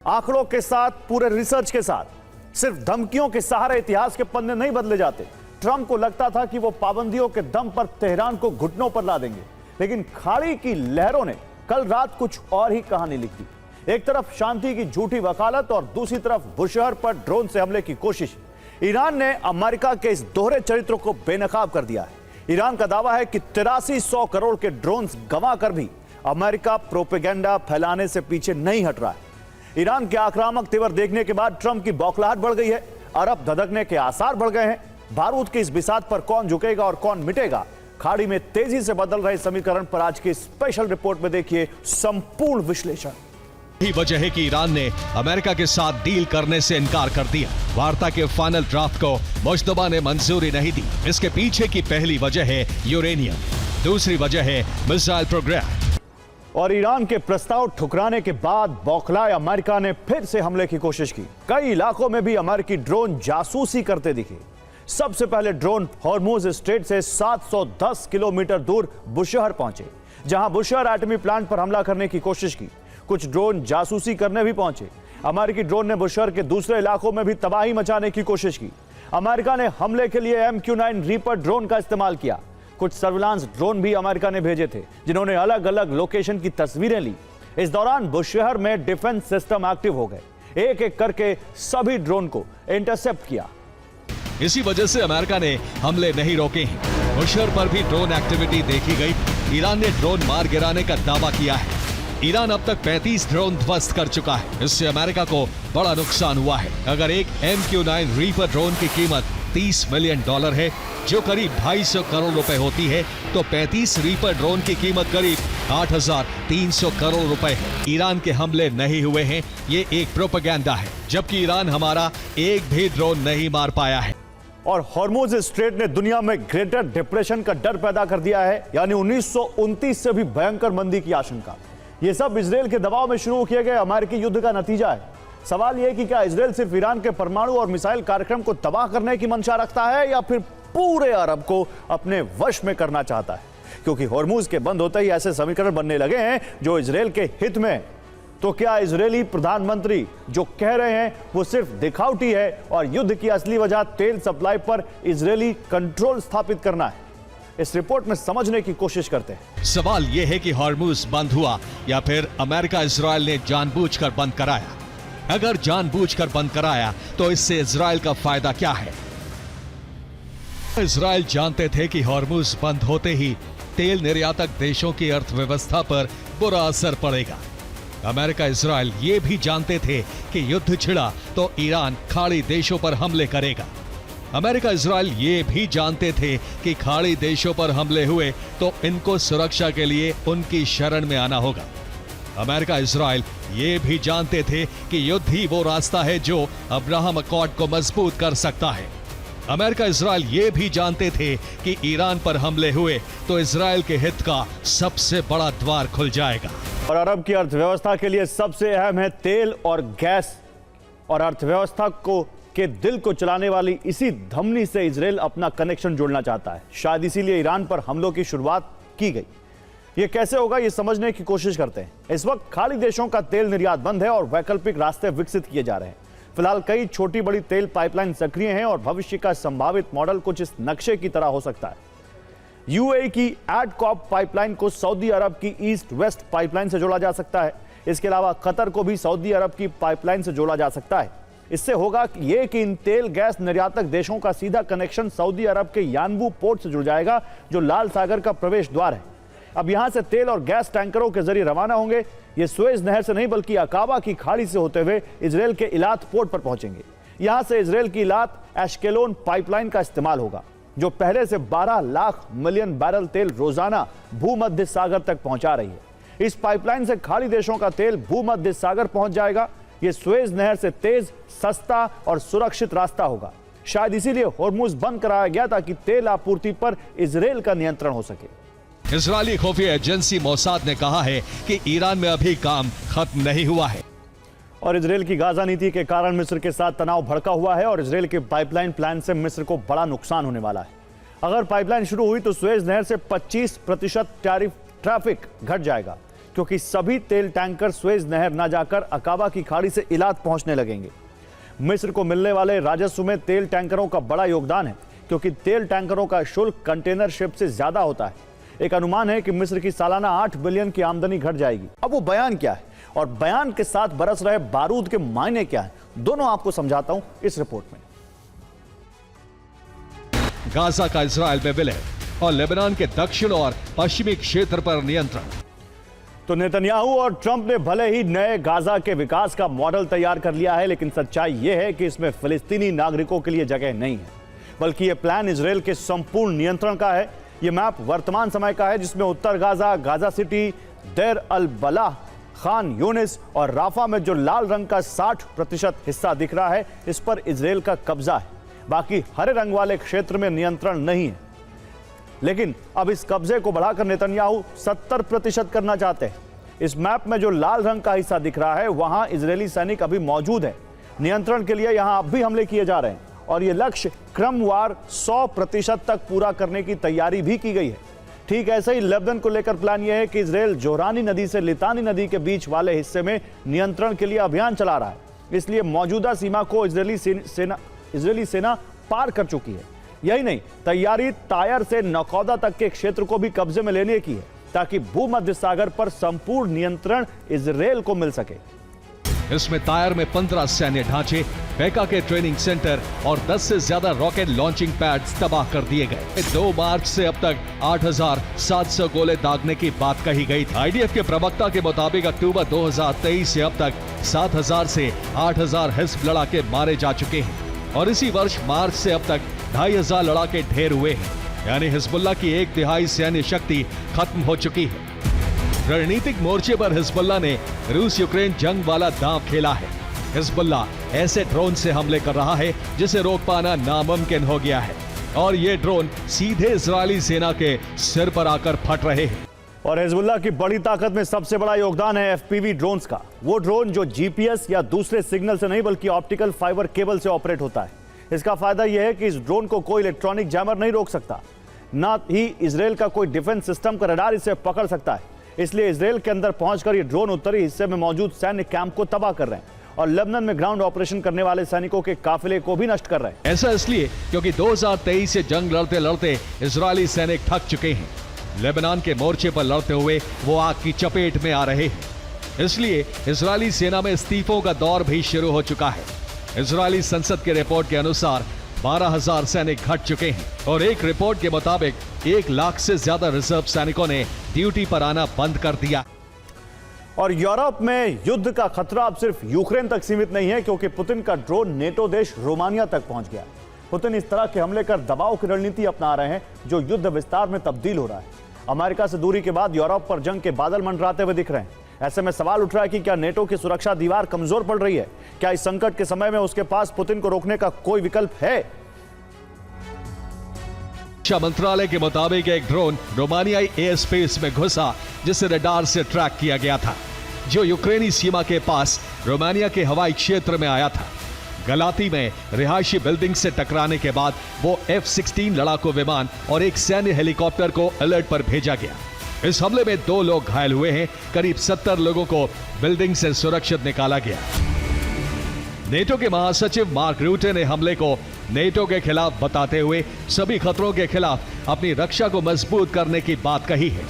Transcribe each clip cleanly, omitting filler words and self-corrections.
आंकड़ों के साथ, पूरे रिसर्च के साथ, सिर्फ धमकियों के सहारे इतिहास के पन्ने नहीं बदले जाते। ट्रंप को लगता था कि वो पाबंदियों के दम पर तेहरान को घुटनों पर ला देंगे, लेकिन खाड़ी की लहरों ने कल रात कुछ और ही कहानी लिखी। एक तरफ शांति की झूठी वकालत और दूसरी तरफ बुशहर पर ड्रोन से हमले की कोशिश। ईरान ने अमेरिका के इस दोहरे चरित्र को बेनकाब कर दिया है। ईरान का दावा है कि 8300 करोड़ के ड्रोन्स गंवा कर भी अमेरिका प्रोपेगेंडा फैलाने से पीछे नहीं हट रहा है। ईरान के आक्रामक तेवर देखने के बाद ट्रंप की बौखलाहट बढ़ गई है। अरब धधकने के आसार बढ़ गए हैं। बारूद की इस बिसात पर कौन झुकेगा और कौन मिटेगा, खाड़ी में तेजी से बदल रहे समीकरण पर आज की स्पेशल रिपोर्ट में देखिए संपूर्ण विश्लेषण। यही वजह है कि ईरान ने अमेरिका के साथ डील करने से इनकार कर दिया। वार्ता के फाइनल ड्राफ्ट को मुश्तबा ने मंजूरी नहीं दी। इसके पीछे की पहली वजह है यूरेनियम, दूसरी वजह है मिसाइल प्रोग्राम। और ईरान के प्रस्ताव ठुकराने के बाद बौखलाए अमेरिका ने फिर से हमले की कोशिश की। कई इलाकों में भी अमेरिकी ड्रोन जासूसी करते दिखे। सबसे पहले ड्रोन हॉर्मुज स्ट्रेट से 710 किलोमीटर दूर बुशहर पहुंचे, जहां बुशहर एटमी प्लांट पर हमला करने की कोशिश की। कुछ ड्रोन जासूसी करने भी पहुंचे। अमेरिकी ड्रोन ने बुशहर के दूसरे इलाकों में भी तबाही मचाने की कोशिश की। अमेरिका ने हमले के लिए MQ-9 रीपर ड्रोन का इस्तेमाल किया। कुछ सर्विलांस ड्रोन भी अमेरिका ने भेजे थे, जिन्होंने अलग अलग लोकेशन की तस्वीरें ली। इस दौरान बुशहर में डिफेंस सिस्टम एक्टिव हो गए। एक एक करके सभी ड्रोन को इंटरसेप्ट किया। इसी वजह से अमेरिका ने हमले नहीं रोके हैं। बुशहर पर भी ड्रोन एक्टिविटी देखी गई। ईरान ने ड्रोन मार गिराने का दावा किया है। ईरान अब तक 35 ड्रोन ध्वस्त कर चुका है। इससे अमेरिका को बड़ा नुकसान हुआ है। अगर एक MQ-9 रीपर ड्रोन की कीमत $30 मिलियन है, जो करीब 250 करोड़ रुपए होती है, तो 35 रीपर ड्रोन की कीमत करीब 8300 करोड़ रुपए है। ईरान के हमले नहीं हुए हैं, ये एक प्रोपेगेंडा है, जबकि ईरान हमारा एक भी ड्रोन नहीं मार पाया है। और हॉर्मुज स्ट्रेट ने दुनिया में ग्रेटर डिप्रेशन का डर पैदा कर दिया है, यानी 1929 से भी भयंकर मंदी की आशंका। ये सब इजराइल के दबाव में शुरू किए गए अमेरिकी युद्ध का नतीजा है। सवाल यह कि क्या इजराइल सिर्फ ईरान के परमाणु और मिसाइल कार्यक्रम को तबाह करने की मंशा रखता है, या फिर पूरे अरब को अपने वश में करना चाहता है? क्योंकि हॉर्मुज के बंद होते ही ऐसे समीकरण बनने लगे हैं जो इजराइल के हित में है। तो क्या इजरायली प्रधानमंत्री जो कह रहे हैं वो सिर्फ दिखावटी है और युद्ध की असली वजह तेल सप्लाई पर इजरायली कंट्रोल स्थापित करना है? इस रिपोर्ट में समझने की कोशिश करते हैं। सवाल यह है कि हॉर्मुज बंद हुआ या फिर अमेरिका इजराइल ने जानबूझकर बंद कराया। अगर जानबूझकर बंद कराया तो इससे इजराइल का फायदा क्या है? इजराइल जानते थे कि हॉर्मुज बंद होते ही तेल निर्यातक देशों की अर्थव्यवस्था पर बुरा असर पड़ेगा। अमेरिका इजराइल ये भी जानते थे कि युद्ध छिड़ा तो ईरान खाड़ी देशों पर हमले करेगा। अमेरिका इजराइल ये भी जानते थे कि खाड़ी देशों पर हमले हुए तो इनको सुरक्षा के लिए उनकी शरण में आना होगा। अमेरिका इजराइल ये भी जानते थे कि युद्ध ही वो रास्ता है जो अब्राहम अकॉर्ड को मजबूत कर सकता है। अमेरिका इजराइल ये भी जानते थे कि ईरान पर हमले हुए तो इजराइल के हित का सबसे बड़ा द्वार खुल जाएगा। और अरब की अर्थव्यवस्था के लिए सबसे अहम है तेल और गैस, और अर्थव्यवस्था को के दिल को चलाने वाली इसी धमनी से इजराइल अपना कनेक्शन जोड़ना चाहता है। शायद इसीलिए ईरान पर हमलों की शुरुआत की गई। ये कैसे होगा, ये समझने की कोशिश करते हैं। इस वक्त खाड़ी देशों का तेल निर्यात बंद है और वैकल्पिक रास्ते विकसित किए जा रहे हैं। फिलहाल कई छोटी बड़ी तेल पाइपलाइन सक्रिय हैं और भविष्य का संभावित मॉडल कुछ इस नक्शे की तरह हो सकता है। यूएई की एडकॉप पाइपलाइन को सऊदी अरब की ईस्ट वेस्ट पाइपलाइन से जोड़ा जा सकता है। इसके अलावा कतर को भी सऊदी अरब की पाइपलाइन से जोड़ा जा सकता है। इससे होगा कि इन तेल गैस निर्यातक देशों का सीधा कनेक्शन सऊदी अरब के यानबू पोर्ट से जुड़ जाएगा, जो लाल सागर का प्रवेश द्वार है। अब यहां से तेल और गैस टैंकरों के जरिए रवाना होंगे। ये सुएज नहर से नहीं बल्कि अकाबा की खाड़ी से होते हुए इजराइल के इलात पोर्ट पर पहुंचेंगे। यहां से इजराइल की इलात एश्केलोन पाइपलाइन का इस्तेमाल होगा, जो पहले से 12 लाख मिलियन बैरल तेल रोजाना भूमध्य सागर तक पहुंचा रही है। इस पाइपलाइन से खाड़ी देशों का तेल भूमध्य सागर पहुंच जाएगा। यह सुएज नहर से तेज, सस्ता और सुरक्षित रास्ता होगा। शायद इसीलिए हॉर्मुज बंद कराया गया ताकि तेल आपूर्ति पर इजराइल का नियंत्रण हो सके। इजरायली खुफिया एजेंसी मोसाद ने कहा है कि ईरान में अभी काम खत्म नहीं हुआ है। और इजराइल की गाजा नीति के कारण मिस्र के साथ तनाव भड़का हुआ है और इजराइल के पाइपलाइन प्लान से मिस्र को बड़ा नुकसान होने वाला है। अगर पाइपलाइन शुरू हुई तो सुएज नहर से 25% ट्रैफिक घट जाएगा, क्योंकि सभी तेल टैंकर स्वेज नहर न जाकर अकाबा की खाड़ी से इलात पहुंचने लगेंगे। मिस्र को मिलने वाले राजस्व में तेल टैंकरों का बड़ा योगदान है, क्योंकि तेल टैंकरों का शुल्क कंटेनर शिप से ज्यादा होता है। एक अनुमान है कि मिस्र की सालाना 8 बिलियन की आमदनी घट जाएगी। अब वो बयान क्या है और बयान के साथ बरस रहे बारूद के मायने क्या है, दोनों आपको समझाता हूं इस रिपोर्ट में। गाजा का इजराइल में विलय और लेबनान के दक्षिण और पश्चिमी क्षेत्र पर नियंत्रण। तो नेतन्याहू और ट्रंप ने भले ही नए गाजा के विकास का मॉडल तैयार कर लिया है, लेकिन सच्चाई यह है कि इसमें फिलिस्तीनी नागरिकों के लिए जगह नहीं है, बल्कि यह प्लान इजराइल के संपूर्ण नियंत्रण का है। यह मैप वर्तमान समय का है, जिसमें उत्तर गाजा, गाजा सिटी, देर अल बलाह, खान यूनिस और राफा में जो लाल रंग का 60% हिस्सा दिख रहा है, इस पर इजराइल का कब्जा है। बाकी हरे रंग वाले क्षेत्र में नियंत्रण नहीं है। लेकिन अब इस कब्जे को बढ़ाकर नेतन्याहू 70% करना चाहते हैं। इस मैप में जो लाल रंग का हिस्सा दिख रहा है, वहां इजरायली सैनिक अभी मौजूद है। नियंत्रण के लिए यहां अब भी हमले किए जा रहे हैं और यह लक्ष्य क्रमवार 100% तक पूरा करने की तैयारी भी की गई है। ठीक ऐसे ही लेबनान को लेकर प्लान यह है कि इजराइल जोरानी नदी से लितानी नदी के बीच वाले हिस्से में नियंत्रण के लिए अभियान चला रहा है। इसलिए मौजूदा सीमा को इजरायली सेना पार कर चुकी है। यही नहीं, तैयारी तायर से नकौदा तक के क्षेत्र को भी कब्जे में लेने की है, ताकि भूमध्य सागर पर संपूर्ण नियंत्रण इजराइल को मिल सके। इसमें तायर में 15 सैन्य ढांचे, बेका के ट्रेनिंग सेंटर और 10 से ज्यादा रॉकेट लॉन्चिंग पैड्स तबाह कर दिए गए। 2 मार्च से अब तक 8,700 गोले दागने की बात कही गई थी। आईडीएफ के प्रवक्ता के मुताबिक अक्टूबर 2023 से अब तक 7,000 से 8,000 हिज़्ब लड़ाके मारे जा चुके हैं और इसी वर्ष मार्च से अब तक 2,500 लड़ाके ढेर हुए हैं, यानी हिजबुल्लाह की 1/3 सैन्य शक्ति खत्म हो चुकी है। रणनीतिक मोर्चे पर हिजबुल्लाह ने रूस यूक्रेन जंग वाला दांव खेला है। हिजबुल्लाह ऐसे ड्रोन से हमले कर रहा है जिसे रोक पाना नामुमकिन हो गया है और ये ड्रोन सीधे इजरायली सेना के सिर पर आकर फट रहे हैं। और हिजबुल्लाह की बड़ी ताकत में सबसे बड़ा योगदान है एफपीवी ड्रोन्स का। वो ड्रोन जो जीपीएस या दूसरे सिग्नल से नहीं बल्कि ऑप्टिकल फाइबर केबल से ऑपरेट होता है। इसका फायदा यह है कि इस ड्रोन को कोई इलेक्ट्रॉनिक जैमर नहीं रोक सकता, ना ही इजराइल का कोई डिफेंस सिस्टम का रडार इसे पकड़ सकता है। इसलिए इजराइल के अंदर पहुंचकर ये ड्रोन उत्तरी हिस्से में मौजूद सैन्य कैंप को तबाह कर रहे हैं और लेबनान में ग्राउंड ऑपरेशन करने वाले सैनिकों के काफिले को भी नष्ट कर रहे हैं। ऐसा इसलिए क्योंकि 2023 से जंग लड़ते लड़ते इजरायली सैनिक थक चुके हैं। लेबनान के मोर्चे पर लड़ते हुए वो आग की चपेट में आ रहे हैं। इसलिए इजरायली सेना में इस्तीफों का दौर भी शुरू हो चुका है। इजरायली संसद की रिपोर्ट के अनुसार 12,000 सैनिक घट चुके हैं और एक रिपोर्ट के मुताबिक 1 लाख से ज्यादा रिजर्व सैनिकों ने ड्यूटी पर आना बंद कर दिया। और यूरोप में युद्ध का खतरा अब सिर्फ यूक्रेन तक सीमित नहीं है, क्योंकि पुतिन का ड्रोन नेटो देश रोमानिया तक पहुंच गया। पुतिन इस तरह के हमले कर दबाव की रणनीति अपना रहे हैं जो युद्ध विस्तार में तब्दील हो रहा है। अमेरिका से दूरी के बाद यूरोप पर जंग के बादल मंडराते हुए दिख रहे हैं। ऐसे में सवाल उठ रहा है कि क्या नेटो की सुरक्षा दीवार कमजोर पड़ रही है? क्या इस संकट के समय में उसके पास पुतिन को रोकने का कोई विकल्प है? रक्षा मंत्रालय के मुताबिक एक ड्रोन रोमानियाई एयर स्पेस में घुसा, जिसे रडार से ट्रैक किया गया था, जो यूक्रेनी सीमा के पास रोमानिया के हवाई क्षेत्र में आया था। गलाती में रिहायशी बिल्डिंग से टकराने के बाद वो F-16 लड़ाकू विमान और एक सैन्य हेलीकॉप्टर को अलर्ट पर भेजा गया। इस हमले में 2 लोग घायल हुए हैं। करीब 70 लोगों को बिल्डिंग से सुरक्षित निकाला गया। नेटो के महासचिव मार्क रूटे ने हमले को नेटो के खिलाफ बताते हुए सभी खतरों के खिलाफ अपनी रक्षा को मजबूत करने की बात कही है।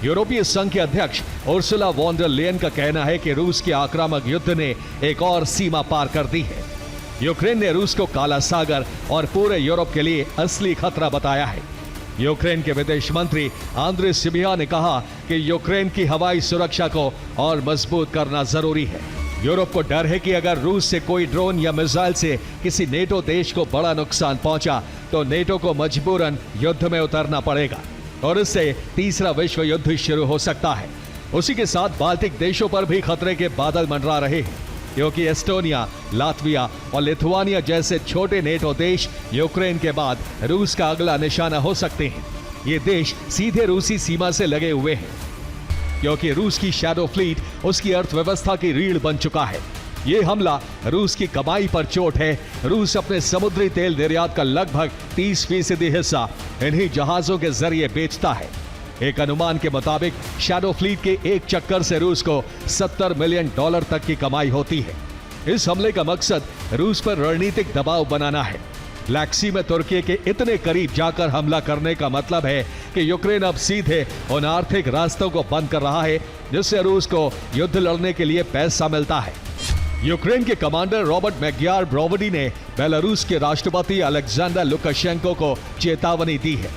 यूरोपीय संघ के अध्यक्ष उर्सुला वॉन डर लेयन का कहना है कि रूस के आक्रामक युद्ध ने एक और सीमा पार कर दी है। यूक्रेन ने रूस को काला सागर और पूरे यूरोप के लिए असली खतरा बताया है। यूक्रेन के विदेश मंत्री आंद्रे सिबिहा ने कहा कि यूक्रेन की हवाई सुरक्षा को और मजबूत करना जरूरी है। यूरोप को डर है कि अगर रूस से कोई ड्रोन या मिसाइल से किसी नेटो देश को बड़ा नुकसान पहुंचा तो नेटो को मजबूरन युद्ध में उतरना पड़ेगा और इससे तीसरा विश्व युद्ध शुरू हो सकता है। उसी के साथ बाल्टिक देशों पर भी खतरे के बादल मंडरा रहे हैं, क्योंकि एस्टोनिया, लातविया और लिथुआनिया जैसे छोटे नेटो देश यूक्रेन के बाद रूस का अगला निशाना हो सकते हैं। ये देश सीधे रूसी सीमा से लगे हुए हैं, क्योंकि रूस की शैडो फ्लीट उसकी अर्थव्यवस्था की रीढ़ बन चुका है। ये हमला रूस की कमाई पर चोट है। रूस अपने समुद्री तेल निर्यात का लगभग 30% हिस्सा इन्हीं जहाजों के जरिए बेचता है। एक अनुमान के मुताबिक शैडो फ्लीट के एक चक्कर से रूस को $70 मिलियन तक की कमाई होती है। इस हमले का मकसद रूस पर रणनीतिक दबाव बनाना है। ब्लैक सी में तुर्की के इतने करीब जाकर हमला करने का मतलब है कि यूक्रेन अब सीधे उन आर्थिक रास्तों को बंद कर रहा है जिससे रूस को युद्ध लड़ने के लिए पैसा मिलता है। यूक्रेन के कमांडर रॉबर्ट मैग्यार ब्रोवडी ने बेलारूस के राष्ट्रपति अलेक्जेंडर लुकाशेंको को चेतावनी दी है।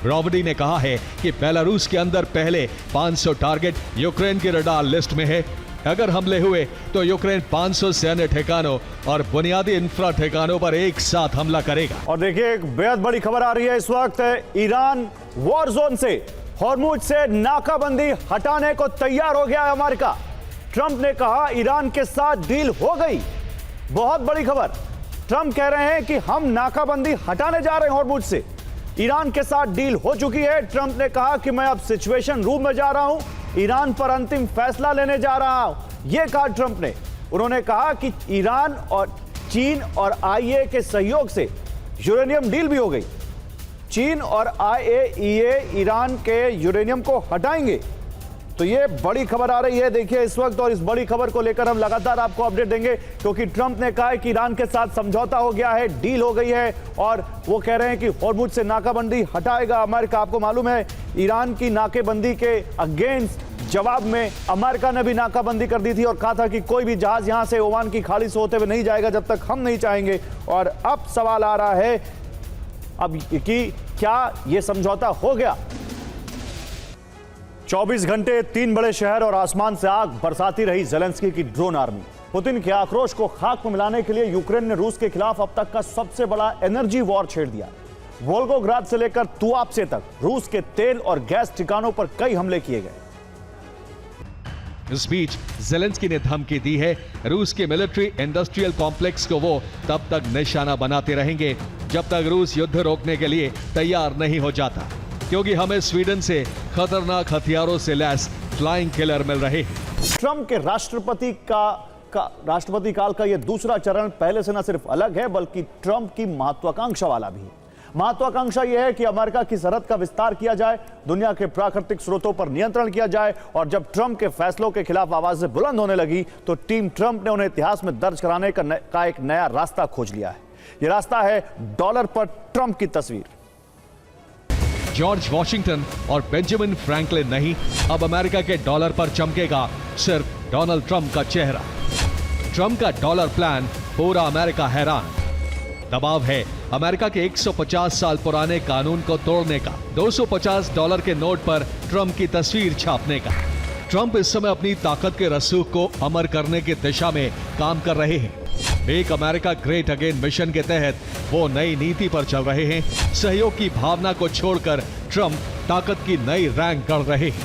ब्रोवडी ने कहा है कि बेलारूस के अंदर पहले 500 टारगेट यूक्रेन के रडार लिस्ट में है। अगर हमले हुए तो यूक्रेन 500 सैन्य ठिकानों और बुनियादी इंफ्रा ठिकानों पर एक साथ हमला करेगा। और देखिए एक बेहद बड़ी खबर आ रही है इस वक्त, ईरान वॉर जोन से हॉर्मुज से नाकाबंदी हटाने को तैयार हो गया है अमेरिका। ट्रंप ने कहा ईरान के साथ डील हो गई। बहुत बड़ी खबर, ट्रंप कह रहे हैं कि हम नाकाबंदी हटाने जा रहे हैं हॉर्मुज से, ईरान के साथ डील हो चुकी है। ट्रंप ने कहा कि मैं अब सिचुएशन रूम में जा रहा हूं, ईरान पर अंतिम फैसला लेने जा रहा हूं, यह कहा ट्रंप ने। उन्होंने कहा कि ईरान और चीन और आईए के सहयोग से यूरेनियम डील भी हो गई। चीन और आईएईए ईरान के यूरेनियम को हटाएंगे। तो ये बड़ी खबर आ रही है देखिए इस वक्त, और इस बड़ी खबर को लेकर हम लगातार आपको अपडेट देंगे क्योंकि ट्रंप ने कहा है कि ईरान के साथ समझौता हो गया है, डील हो गई है और वो कह रहे हैं कि हॉर्मुज से नाकाबंदी हटाएगा अमेरिका। आपको मालूम है ईरान की नाकेबंदी के अगेंस्ट जवाब में अमेरिका ने भी नाकाबंदी कर दी थी और कहा था कि कोई भी जहाज यहां से ओमान की खाड़ी से होते हुए नहीं जाएगा जब तक हम नहीं चाहेंगे। और अब सवाल आ रहा है अब कि क्या यह समझौता हो गया। 24 घंटे 3 बड़े शहर और आसमान से आग बरसाती रही ज़ेलेंस्की की ड्रोन आर्मी। पुतिन के आक्रोश को खाक में मिलाने के लिए यूक्रेन ने रूस के खिलाफ अब तक का सबसे बड़ा एनर्जी वॉर छेड़ दिया। वोल्गोग्राद से लेकर तुआप्से तक रूस के तेल और गैस ठिकानों पर कई हमले किए गए। इस बीच ज़ेलेंस्की ने धमकी दी है रूस के मिलिट्री इंडस्ट्रियल कॉम्प्लेक्स को वो तब तक निशाना बनाते रहेंगे जब तक रूस युद्ध रोकने के लिए तैयार नहीं हो जाता, क्योंकि हमें स्वीडन से खतरनाक हथियारों से लैस फ्लाइंग किलर मिल रहे हैं। ट्रंप के राष्ट्रपति काल का यह दूसरा चरण पहले से न सिर्फ अलग है बल्कि ट्रंप की महत्वाकांक्षा वाला भी है। महत्वाकांक्षा यह है कि अमेरिका की सरहद का विस्तार किया जाए, दुनिया के प्राकृतिक स्रोतों पर नियंत्रण किया जाए। और जब ट्रंप के फैसलों के खिलाफ आवाजें बुलंद होने लगी तो टीम ट्रंप ने उन्हें इतिहास में दर्ज कराने का एक नया रास्ता खोज लिया है। यह रास्ता है डॉलर पर ट्रंप की तस्वीर। जॉर्ज वॉशिंगटन और बेंजामिन फ्रैंकलिन नहीं, अब अमेरिका के डॉलर पर चमकेगा सिर्फ डोनाल्ड ट्रंप का चेहरा। ट्रंप का डॉलर प्लान, पूरा अमेरिका हैरान। दबाव है अमेरिका के 150 साल पुराने कानून को तोड़ने का, $250 के नोट पर ट्रंप की तस्वीर छापने का। ट्रंप इस समय अपनी ताकत के रसूख को अमर करने की दिशा में काम कर रहे हैं। Make America great again mission के तहत वो नई नीति पर चल रहे हैं। सहयोग की भावना को छोड़कर ट्रंप ताकत की नई रैंक गढ़ रहे हैं।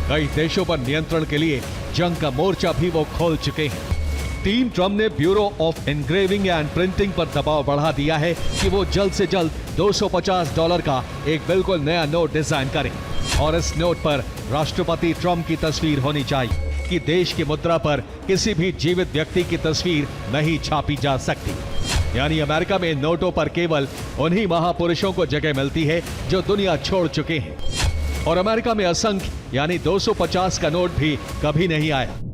कई देशों पर नियंत्रण के लिए जंग का मोर्चा भी वो खोल चुके हैं। टीम ट्रंप ने bureau of engraving and printing पर दबाव बढ़ा दिया है कि वो जल्द से जल्द $250 का एक बिल्कुल नया नोट डिजाइन करें और इस नोट पर राष्ट्रपति ट्रंप की तस्वीर होनी चाहिए कि देश की मुद्रा पर किसी भी जीवित व्यक्ति की तस्वीर नहीं छापी जा सकती। यानी अमेरिका में नोटों पर केवल उन्हीं महापुरुषों को जगह मिलती है जो दुनिया छोड़ चुके हैं और अमेरिका में असंख्य यानी 250 का नोट भी कभी नहीं आया।